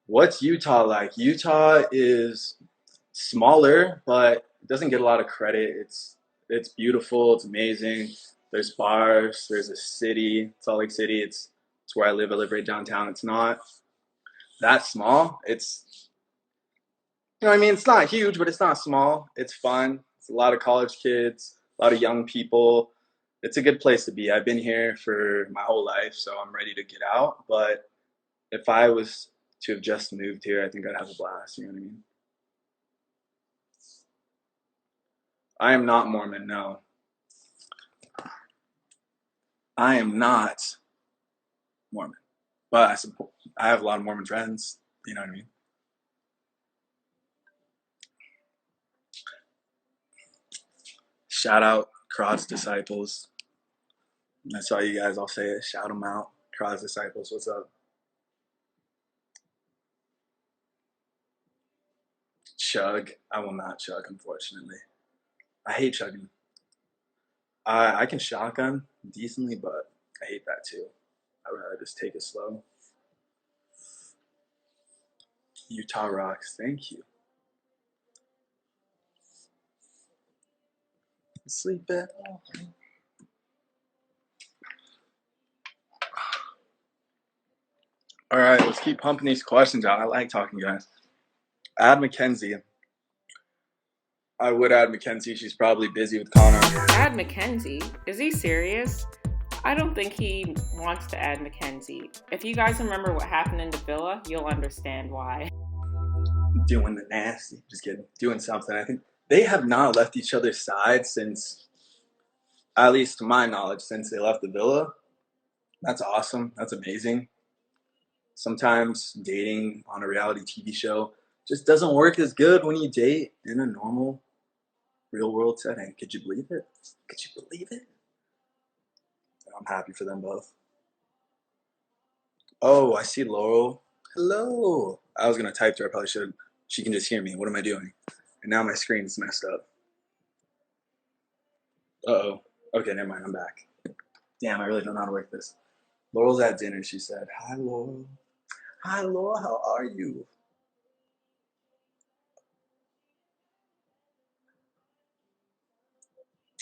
What's Utah like? Utah is smaller, but it doesn't get a lot of credit. It's beautiful. It's amazing. There's bars. There's a city, Salt Lake City. It's where I live. I live right downtown. It's not that small. It's I mean, it's not huge, but it's not small. It's fun. It's a lot of college kids, a lot of young people. It's a good place to be. I've been here for my whole life, so I'm ready to get out. But if I was to have just moved here, I think I'd have a blast. You know what I mean? I am not Mormon. No, I am not Mormon. But I support. I have a lot of Mormon friends. You know what I mean? Shout out Cross Disciples. I saw you guys all say it. Shout them out. Cross Disciples. What's up? Chug. I will not chug, unfortunately. I hate chugging. I can shotgun decently, but I hate that too. I'd rather just take it slow. Utah rocks. Thank you. Sleep it. All right, let's keep pumping these questions out. I like talking, guys. Add Mackenzie. I would add Mackenzie. She's probably busy with Connor. Add Mackenzie? Is he serious? I don't think he wants to add Mackenzie. If you guys remember what happened in the villa, you'll understand why. Doing the nasty. Just kidding. Doing something. I think they have not left each other's side since, at least to my knowledge, since they left the villa. That's awesome. That's amazing. Sometimes dating on a reality TV show just doesn't work as good when you date in a normal real world setting. Could you believe it? Could you believe it? I'm happy for them both. Oh, I see Laurel. Hello. I was gonna type to her. I probably should. She can just hear me. What am I doing? And now my screen's messed up. Uh-oh. Okay, never mind. I'm back. Damn, I really don't know how to work this. Laurel's at dinner. She said, "Hi, Laurel. Hi, Laurel. How are you?"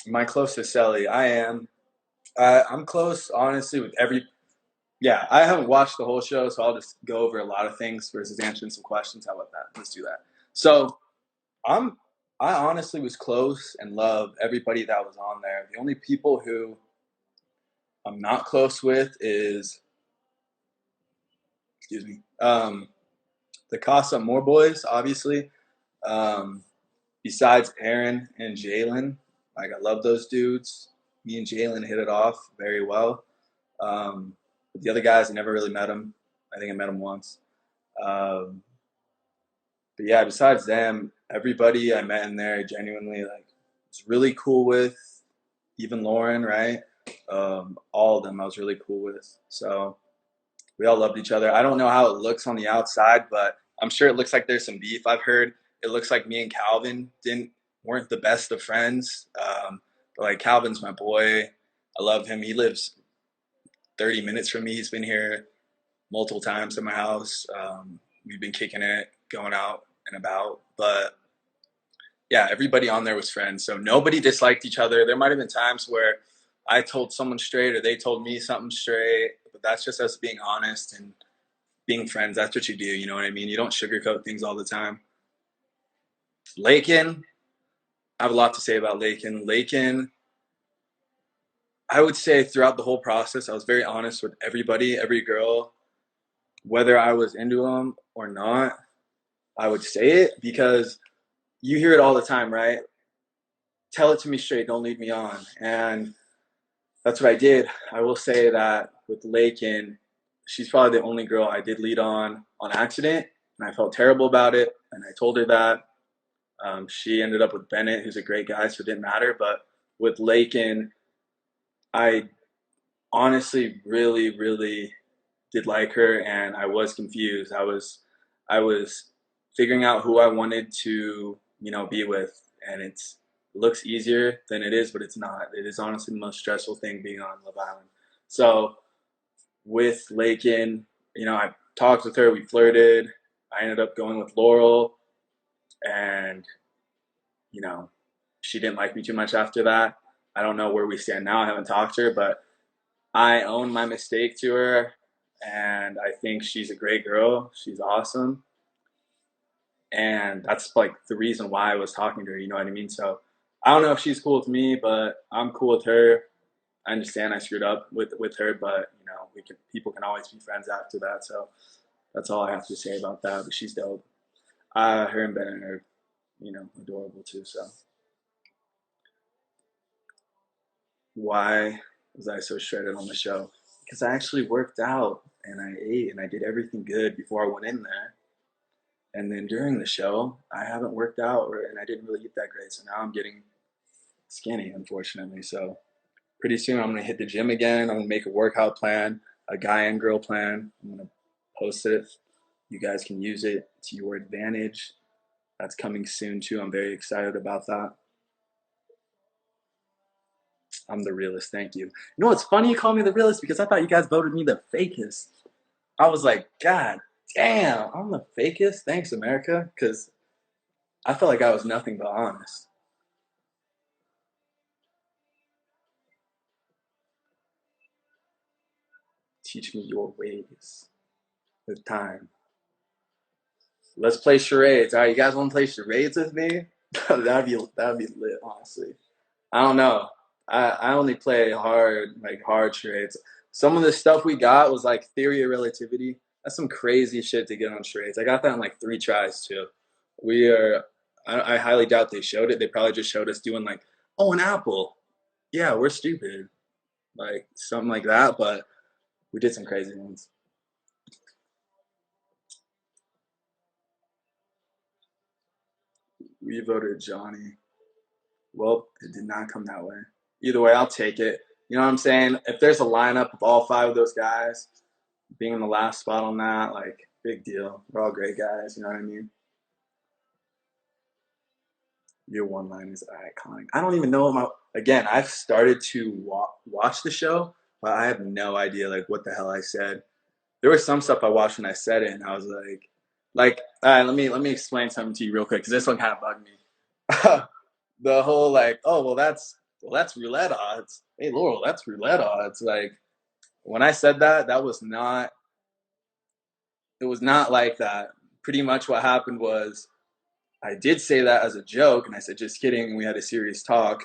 Am I close to Cely? I am. I'm close, honestly, with every. Yeah, I haven't watched the whole show, so I'll just go over a lot of things versus answering some questions. How about that? Let's do that. So I'm. I honestly was close and loved everybody that was on there. The only people who I'm not close with is, excuse me, the Casa More boys, obviously. Um, Besides Aaron and Jalen, like I love those dudes. Me and Jalen hit it off very well. But the other guys, I never really met them. I think I met them once. Um, but yeah, besides them, everybody I met in there genuinely like was really cool with. Even Lauren, right? All of them I was really cool with. So we all loved each other. I don't know how it looks on the outside, but I'm sure it looks like there's some beef. I've heard it looks like me and Calvin didn't weren't the best of friends. But like Calvin's my boy. I love him. He lives 30 minutes from me. He's been here multiple times at my house. We've been kicking it, going out and about. But yeah, everybody on there was friends. So nobody disliked each other. There might have been times where I told someone straight or they told me something straight, but that's just us being honest and being friends. That's what you do. You know what I mean? You don't sugarcoat things all the time. Lakin, I have a lot to say about Lakin. Lakin, I would say throughout the whole process, I was very honest with everybody, every girl, whether I was into them or not. I would say it because you hear it all the time, right? Tell it to me straight, don't lead me on. And that's what I did. I will say that with Lakin, she's probably the only girl I did lead on accident, and I felt terrible about it. And I told her that. She ended up with Bennett, who's a great guy, so it didn't matter. But with Lakin, I honestly really, really did like her, and I was confused. I was figuring out who I wanted to, be with, and it looks easier than it is, but it's not. It is honestly the most stressful thing being on Love Island. So with Lakin, I talked with her, we flirted, I ended up going with Laurel, and you know, she didn't like me too much after that. I don't know where we stand now. I haven't talked to her, but I own my mistake to her, and I think she's a great girl. She's awesome, and that's like the reason why I was talking to her. You know what I mean? So I don't know if she's cool with me, but I'm cool with her. I understand I screwed up with her, but you know, people can always be friends after that. So that's all I have to say about that. But she's dope. Her and Ben are, you know, adorable too. So why was I so shredded on the show? Because I actually worked out and I ate and I did everything good before I went in there. And then during the show, I haven't worked out and I didn't really eat that great. So now I'm getting skinny, unfortunately. So pretty soon I'm gonna hit the gym again. I'm gonna make a workout plan, a guy and girl plan. I'm gonna post it. You guys can use it to your advantage. That's coming soon too. I'm very excited about that. I'm the realist. Thank you. You know what's funny? You call me the realist because I thought you guys voted me the fakest. I was like, God damn, I'm the fakest. Thanks, America, because I felt like I was nothing but honest. Teach me your ways with time. Let's play charades. All right, you guys want to play charades with me? that'd be lit, honestly. I don't know. I only play hard charades. Some of the stuff we got was like theory of relativity. That's some crazy shit to get on charades. I got that in like 3 tries too. We are. I highly doubt they showed it. They probably just showed us doing like, oh, an apple. Yeah, we're stupid, like something like that. But we did some crazy ones. We voted Johnny. Well, it did not come that way. Either way, I'll take it. You know what I'm saying? If there's a lineup of all 5 of those guys, being in the last spot on that, like, big deal. We're all great guys, you know what I mean? Your one line is iconic. I don't even know what my. Again, I've started to watch the show, but I have no idea, like, what the hell I said. There was some stuff I watched when I said it, and I was like, all right, let me explain something to you real quick, because this one kind of bugged me. The whole, like, oh, well, that's roulette odds. Hey, Laurel, that's roulette odds. Like, when I said that, that was not it was not like that. Pretty much what happened was I did say that as a joke, and I said, just kidding, and we had a serious talk.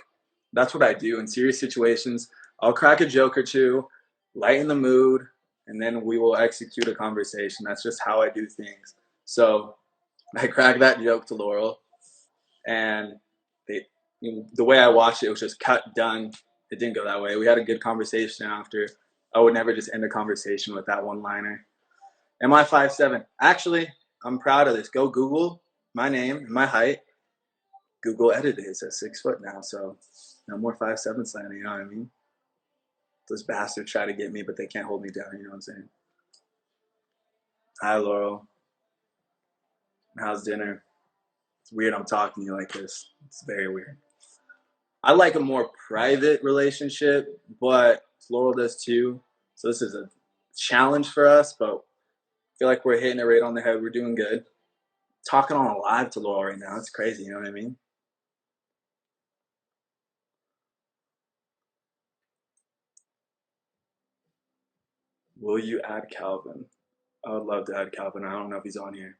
That's what I do in serious situations. I'll crack a joke or two, lighten the mood, and then we will execute a conversation. That's just how I do things. So I cracked that joke to Laurel, and they, the way I watched it was just cut, done. It didn't go that way. We had a good conversation after. I would never just end a conversation with that one liner. Am I 5'7"? Actually, I'm proud of this. Go Google my name and my height. Google edited it. It says 6 foot now, so no more 5'7" slander. You know what I mean? Those bastards try to get me, but they can't hold me down. You know what I'm saying? Hi, Laurel. How's dinner? It's weird I'm talking to you like this. It's very weird. I like a more private relationship, but Laurel does too. So this is a challenge for us, but I feel like we're hitting it right on the head. We're doing good. Talking on a live to Laurel right now. It's crazy. You know what I mean? Will you add Calvin? I would love to add Calvin. I don't know if he's on here.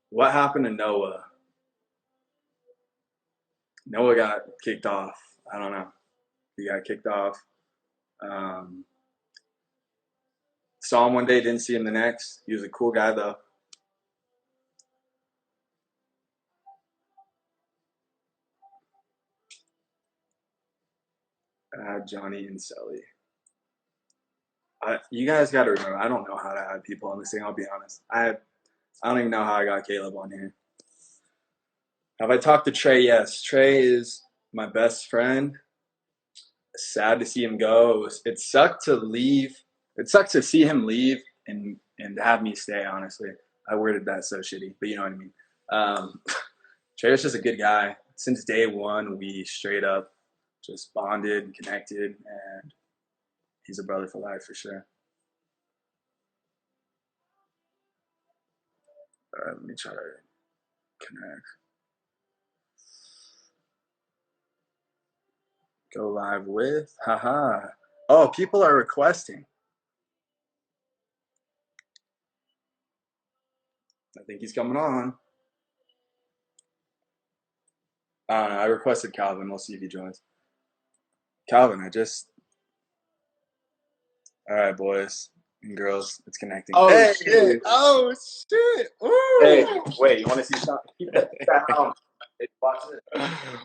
What happened to Noah? Noah got kicked off. I don't know. He got kicked off. Um, Saw him one day, didn't see him the next. He was a cool guy though. Johnny and Cely. You guys got to remember, I don't know how to add people on this thing. I'll be honest. I don't even know how I got Caleb on here. Have I talked to Trey? Yes. Trey is my best friend. Sad to see him go. It sucked to leave. It sucked to see him leave and have me stay. Honestly, I worded that so shitty, but you know what I mean. Um, Trey was just a good guy. Since day one, we straight up just bonded and connected, and he's a brother for life for sure. All right, let me try to connect. Go live with. Haha. Oh, people are requesting. I think he's coming on. I don't know. I requested Calvin. We'll see if he joins. Calvin, all right, boys and girls, it's connecting. Oh, hey, shit. Oh, shit. Ooh. Hey, wait, you want to see something? Keep that down. Watch it.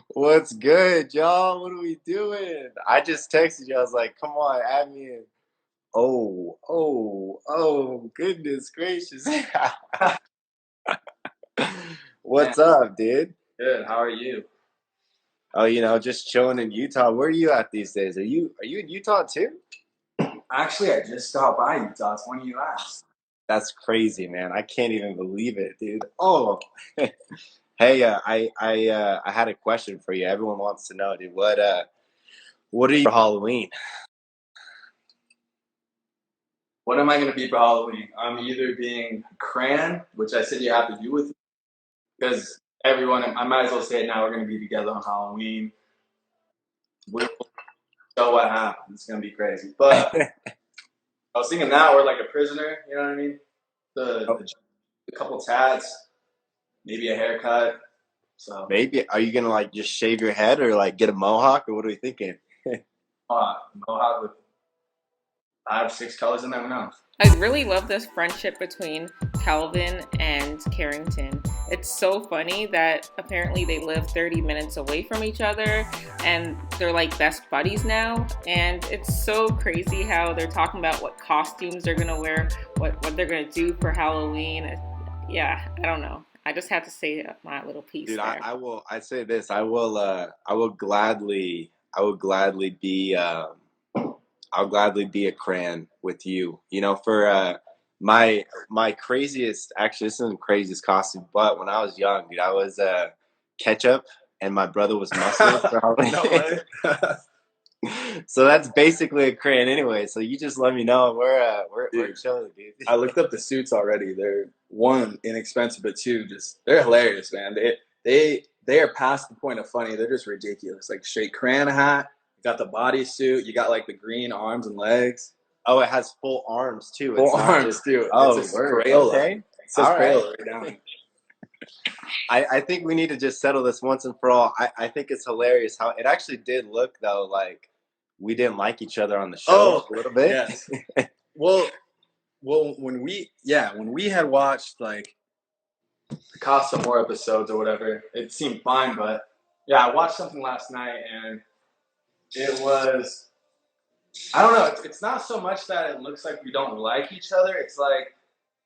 What's good, y'all? What are we doing? I just texted you. I was like, come on, add me in. Oh, goodness gracious. What's up, dude? Good. How are you? Oh, just chilling in Utah. Where are you at these days? Are you in Utah too? Actually, I just stopped by Utah. It's when you asked. That's crazy, man. I can't even believe it, dude. Oh. Hey, I had a question for you. Everyone wants to know, dude. What are you for Halloween? What am I going to be for Halloween? I'm either being Cran, which I said you have to do with, because everyone, I might as well say it now, we're going to be together on Halloween. We'll show what happens. It's going to be crazy. But I was thinking that, or like a prisoner, you know what I mean? A couple tats, maybe a haircut. So Maybe are you gonna like just shave your head or like get a mohawk or what are you thinking? mohawk with 5, 6 colors in there. Who knows? I really love this friendship between Calvin and Carrington. It's so funny that apparently they live 30 minutes away from each other and they're like best buddies now. And it's so crazy how they're talking about what costumes they're gonna wear, what they're gonna do for Halloween. Yeah, I don't know. I just have to say my little piece Dude, there. I say this. I will gladly be I'll gladly be a crayon with you. For my craziest, actually this isn't the craziest costume, but when I was young, dude, I was ketchup and my brother was mustard for Halloween. No way. So that's basically a crayon anyway. So you just let me know. We're chilling, dude. I looked up the suits already. They're one, inexpensive, but two, they're hilarious, man. They are past the point of funny. They're just ridiculous. Like straight crayon hat. You got the bodysuit. You got like the green arms and legs. Oh, it has full arms too. Full arms too. Oh, it's a word. Crayola. Okay. It says All right. Crayola right down. I think we need to just settle this once and for all. I think it's hilarious how it actually did look though like we didn't like each other on the show a little bit. Yes. well, when we had watched like the Casa More episodes or whatever, it seemed fine. But yeah, I watched something last night and it was, I don't know. It's not so much that it looks like we don't like each other. It's like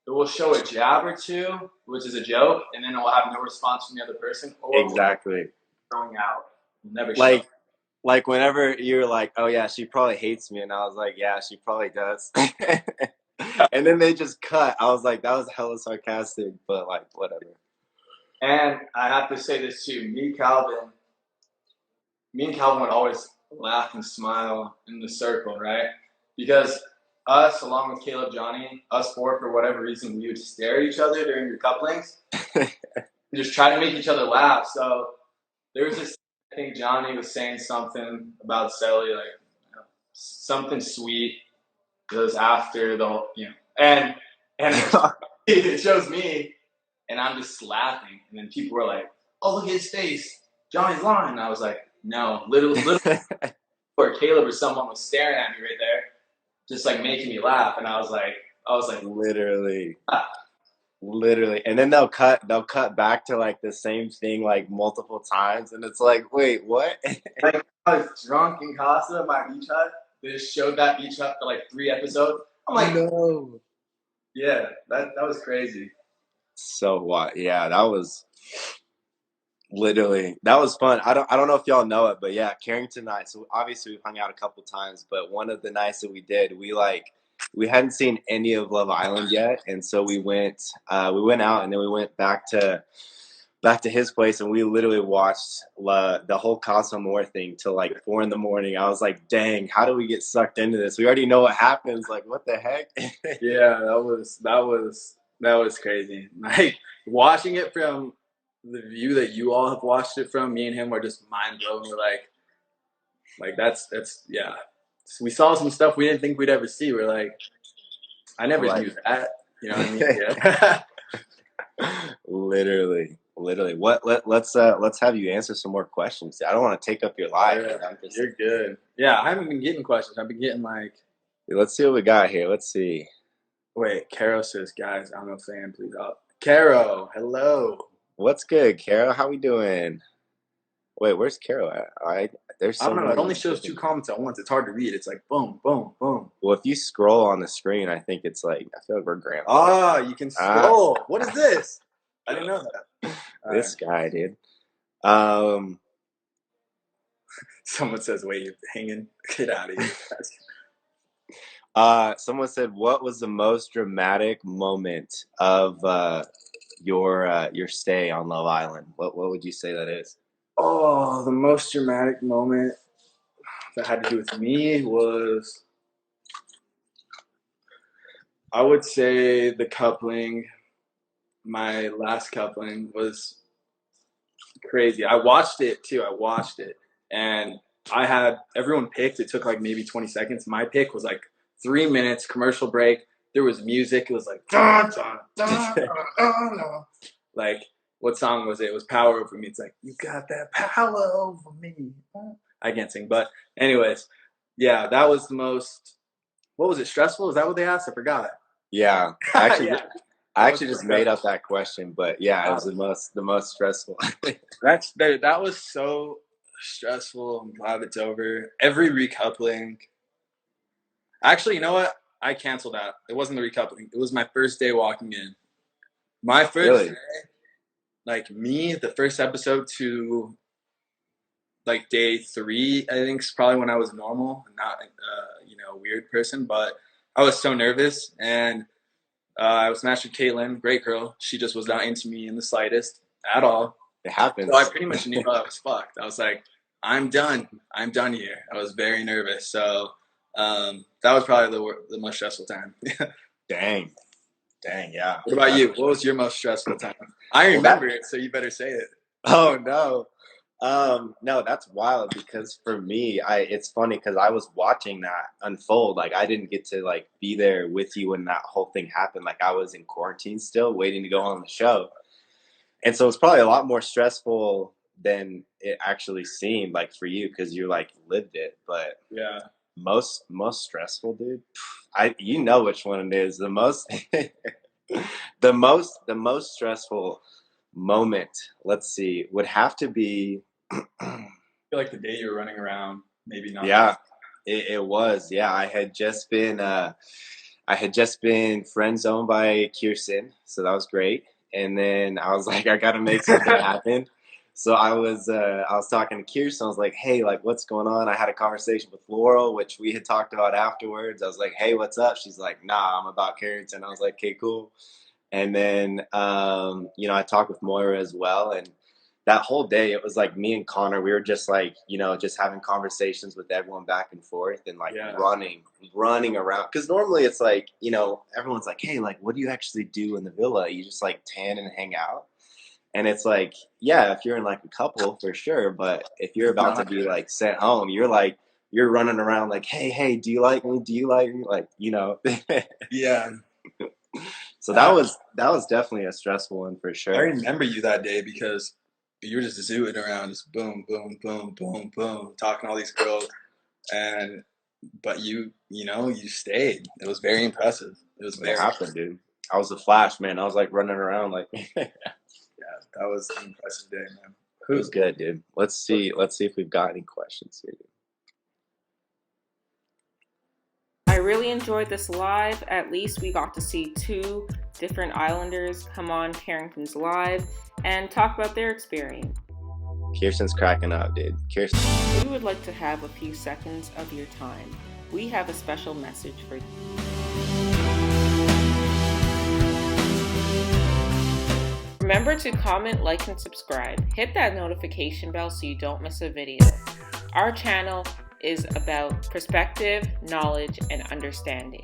it will show a jab or two, which is a joke, and then it will have no response from the other person. Or Exactly. Throwing out. Never like whenever you're like, oh yeah, she probably hates me, and I was like, yeah, she probably does. And then they just cut. I was like, that was hella sarcastic, but like whatever. And I have to say this too. Me and Calvin would always laugh and smile in the circle, right? Because us, along with Caleb, Johnny, us four, for whatever reason, we would stare at each other during your couplings and just try to make each other laugh. So there was this, I think Johnny was saying something about Cely, like something sweet. It was after the whole, and it shows me, and I'm just laughing, and then people were like, "Oh, look at his face, Johnny's lying." And I was like, "No, literally, or Caleb or someone was staring at me right there, just like making me laugh." And I was like, literally. Literally, and then they'll cut back to like the same thing like multiple times, and it's like, wait, what? Like I was drunk in Casa, my beach hut. They just showed that beach hut for like 3 episodes. I'm like, no. Yeah, that was crazy. So what? Yeah, that was fun. I don't know if y'all know it, but yeah, Carrington night. So obviously we've hung out a couple times, but one of the nights that we did, we hadn't seen any of Love Island yet, and so we went out, and then we went back to his place, and we literally watched the whole Casa More thing till like 4 a.m. I was like, dang, how do we get sucked into this? We already know what happens. Like, what the heck? Yeah, that was That was crazy. Like watching it from the view that you all have watched it from, me and him were just mind blown. We're like that's yeah. So we saw some stuff we didn't think we'd ever see. We're like, I never knew that. You know what I mean? Yeah. Literally. Let's have you answer some more questions. I don't want to take up your life. Yeah, you're good. Yeah, I haven't been getting questions. I've been getting like. Let's see what we got here. Let's see. Wait, Caro says, guys, I'm a fan. Please up. Caro, hello. What's good, Caro? How we doing? Wait, where's Caro at? There's I don't know. It only shows 2 comments at once. It's hard to read. It's like boom, boom, boom. Well, if you scroll on the screen, I think it's like, I feel like we're grandpa. Ah, you can scroll. What is this? I didn't know that. This guy, dude. Someone says, wait, you're hanging? Get out of here. Someone said, what was the most dramatic moment of your stay on Love Island? What would you say that is? Oh, the most dramatic moment that had to do with me was, I would say the coupling. My last coupling was crazy. I watched it too. And I had everyone picked. It took like maybe 20 seconds. My pick was like 3 minutes, commercial break. There was music. It was like, dun, dun, dun, dun, dun, dun. Like, what song was it? It was Power Over Me. It's like, you got that power over me. I can't sing. But anyways, yeah, that was the most, what was it, stressful? Is that what they asked? I forgot. Yeah. Actually, yeah. I actually just made up that question, but yeah, it was the most stressful. That was so stressful. I'm glad it's over. Every recoupling. Actually, you know what? I canceled that. It wasn't the recoupling. It was my first day walking in. My first day, like me, the first episode to like day 3, I think is probably when I was normal, not a weird person, but I was so nervous and I was matched with Caitlin, great girl. She just was not into me in the slightest at all. It happens. So I pretty much knew I was fucked. I was like, I'm done here. I was very nervous. So that was probably the most stressful time. Dang, yeah. What about you? What was your most stressful time? I remember it, so you better say it. Oh, no. No, that's wild because for me, it's funny because I was watching that unfold. Like I didn't get to like be there with you when that whole thing happened. Like I was in quarantine still waiting to go on the show. And so it's probably a lot more stressful than it actually seemed like for you because you like lived it. But yeah, most stressful, dude. You know which one it is. The most the most stressful moment, let's see, would have to be I feel like the day you were running around, maybe not. Yeah, it was. Yeah, I had just been friend zoned by Kirsten, so that was great. And then I was like, I gotta make something happen. So I was talking to Kirsten. I was like, hey, like, what's going on? I had a conversation with Laurel, which we had talked about afterwards. I was like, hey, what's up? She's like, nah, I'm about Carrington. I was like, okay, cool. And then I talked with Moira as well, and that whole day, it was like me and Connor, we were just like, just having conversations with everyone back and forth and like running around. Because normally it's like, everyone's like, hey, like, what do you actually do in the villa? You just like tan and hang out. And it's like, yeah, if you're in like a couple for sure. But if you're about to be like sent home, you're running around like, hey, do you like me? Do you like me? Like, Yeah. So that was definitely a stressful one for sure. I remember you that day because you were just zooting around, just boom, boom, boom, boom, boom, talking to all these girls, but you stayed. It was very impressive. It happened, dude. I was a Flash, man. I was like running around like. Yeah, that was an impressive day, man. It was good, dude. Let's see if we've got any questions here, dude. I really enjoyed this live. At least we got to see 2 different Islanders come on Carrington's live and talk about their experience. Kirsten's cracking up, dude. Kirsten. We would like to have a few seconds of your time. We have a special message for you. Remember to comment, like, and subscribe. Hit that notification bell so you don't miss a video. Our channel is about perspective, knowledge, and understanding.